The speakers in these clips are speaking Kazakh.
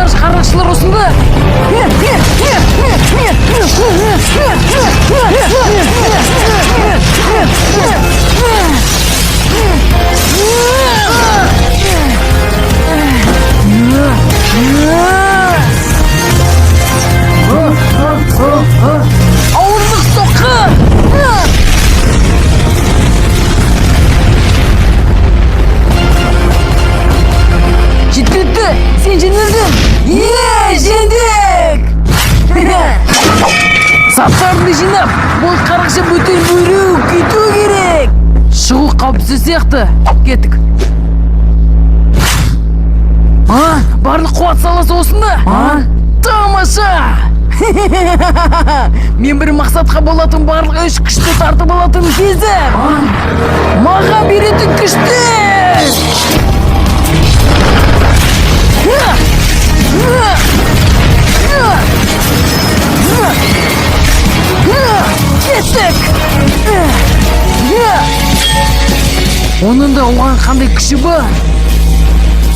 Baş kardeşler osunda. Ağırlık soka. Ciddi sen yenildin. Yendik. Saplarını жинап, бұл қарақшы бүтін бүйрек кету керек. Шығу қауіпсіз сияқты. Кеттік. Барлық қуат саласы осында. Тамаша. Мен бір мақсатқа болатын барлық үш күшті тартып алатын кезім. Маған беретін күшті. Кеттік. Оның да оған қандай күші бар?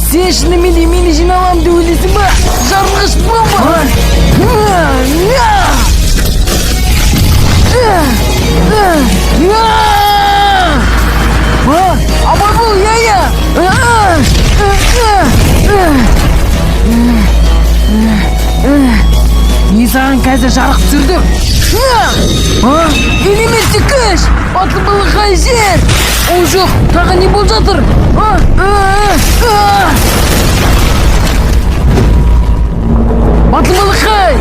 Сен шынымен де мені жиналам деп ойлайсың ба? Жарылғыш бомба! Абай бол, Не саған қазір жарық түсірдім? Элементті күш! Батылбылықай жер! Ол жоқ, тағы не бол жатыр? Батылбылықай!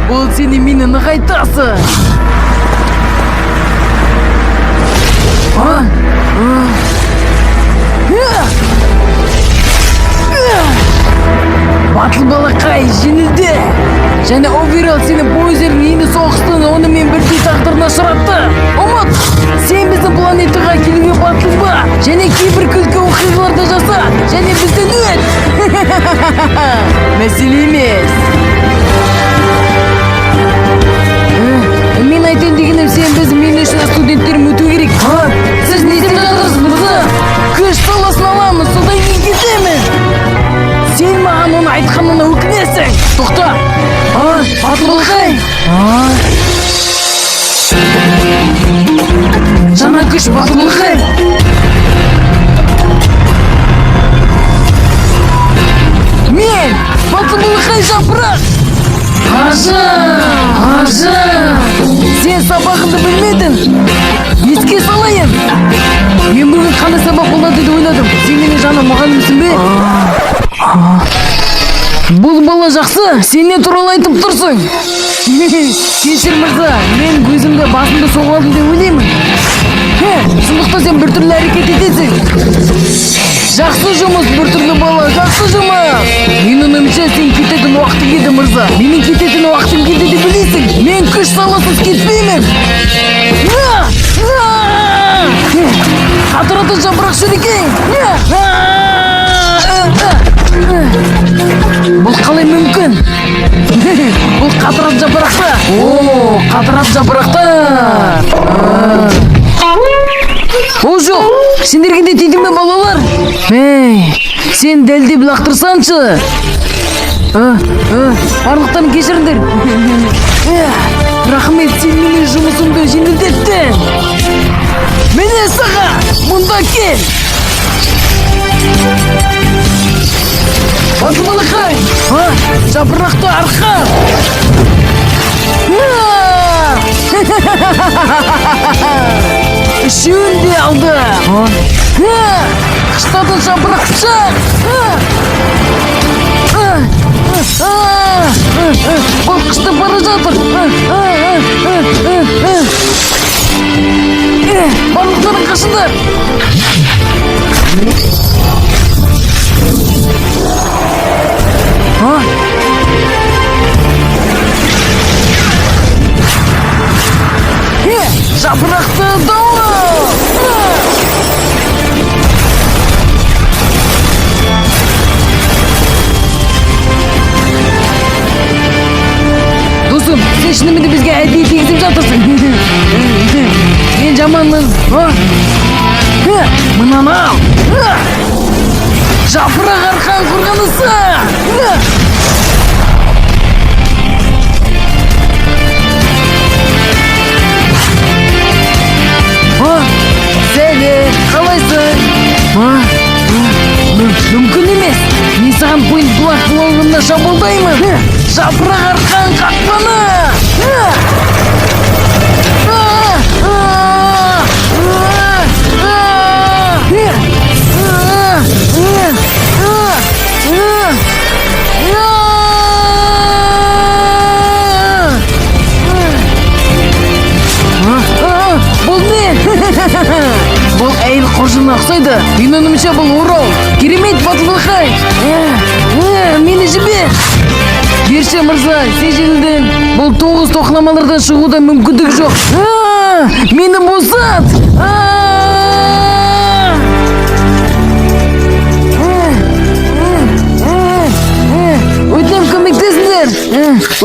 Ол сені мені нығайтасы! Батылбалақай жеңілді. Және Оверал сені пойызердің енді соғыстың оны мен бірдей тағдырына ұшыратты. Ұмыт, сен біздің планетаға келуге батылба. Және кейбір күлкі оқиғаларды жаса. Және бізден өт. Мәселе емес. Мен айтайын дегенім, сен біз мен үшін студенттерім өту керек. Сіз не істеп жатырсыз, мырза? Күш саласын аламыз, содан кейін кетемін. Сен маған оны айтқанына өкінесің. Тоқта. Батылбалақай. Жаңа күш, Батылбалақай. Мен Батылбалақай жапырақ. Сен сабағыңды білмедің. Еске салайын. Мен бүгін қандай сабақ болады деп ойладым. Сен менің жаңа мұғалімсің бе? Бұл бала жақсы, сен не туралы айтып тұрсың? Кешір мырза, мен көзімді басымды соғалдым деп ойлаймын. Сондықтан сен біртүрлі әрекет етесің. Жақсы жұмыс, біртүрлі бала, жақсы жұмыс. Менің ойымша сен кететін уақытың келді, мырза. Менің кететін уақытым келді деп білесің. Мен күш саласыз кетпеймін. Қатыратын жапырақ шірекең. Бұл қалай мүмкін? Бұл қатырат жапырақта. Қатырат жапырақта. Ол жоқ, сендерге де тиді ме балалар? Сен дәлдеп лақтырсаншы. Барлықтан кешіріңдер. Рахмет, сен менің жұмысымды жеңілдеттің. Міне саған, мұнда кел. Батылбалақай, жапырақты арқа. Үшеуін де алды. Қыштадың жапырақ шақ. Бұл қышты бара жатыр. Барлықтарын қашындар. Жапырақты дауы. Досым, сен шынымен де бізге әдейі тегізіп жатырсың. Мен жаманмын. Мынаны ал. Жапырақ арқан құрғанысы. Сәлем, қалайсың? Мүмкін емес. Мен саған пойнт блок блогында шабуылдаймын. Жапырақ арқан қақпаны. Бұл не? Бұл әйел қоржынына ұқсайды. Мен өнімше бұл орау. Керемет батылбақай. Мені жібер. Берші мырза, сен жеңілдің. Бұл 9 тоқламалардан шығуда мүмкіндік жоқ. Мені босат.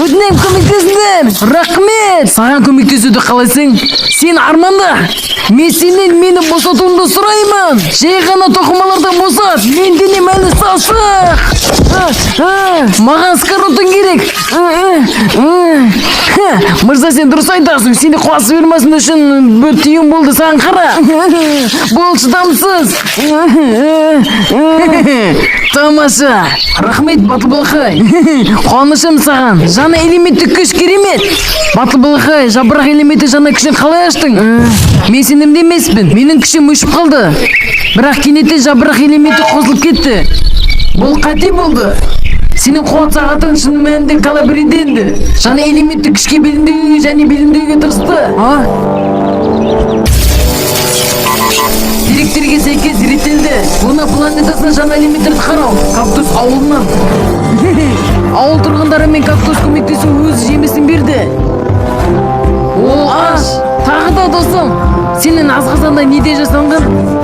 Өтінем көмектесіңдер. Рахмет. Саған көмектесуді қалайсың? Сен арманда. Мен сенен мені босатуыңды сұраймын. Жай ғана тоқымалардан босат. Мен денем әлі сасық. Маған скаротын керек. Мырза, сен дұрыс айтасың. Сені қуасы бермесін үшін түйін болды, саған қара. Бұл шыдамсыз. Тамаша. Рахмет, Батылбақай. Қуанышым саған. Жаңа элементтік күш керемет. Батылбақай, жапырақ элементі жаңа күшін қалай аштың? Мен сенімді емеспін. Менің күшім өшіп қалды. Бірақ кенеттен жапырақ элементі қосылып кетті. Бұл қате болды. Сенің қуат сағатың шын мәнінде қала береді енді. Жаңа элементтік күшке белімдеуге және белімдеуге тырысты. Деректерге сәйкес реттелді. Луна планетасына жаңа элементтерді қарау. Кактус ауылынан. Ауыл тұрғындары мен кактус көмектесу өз жемісін берді. Ол аш. Тағы да досым. Сенің асқазанда неде жасалған?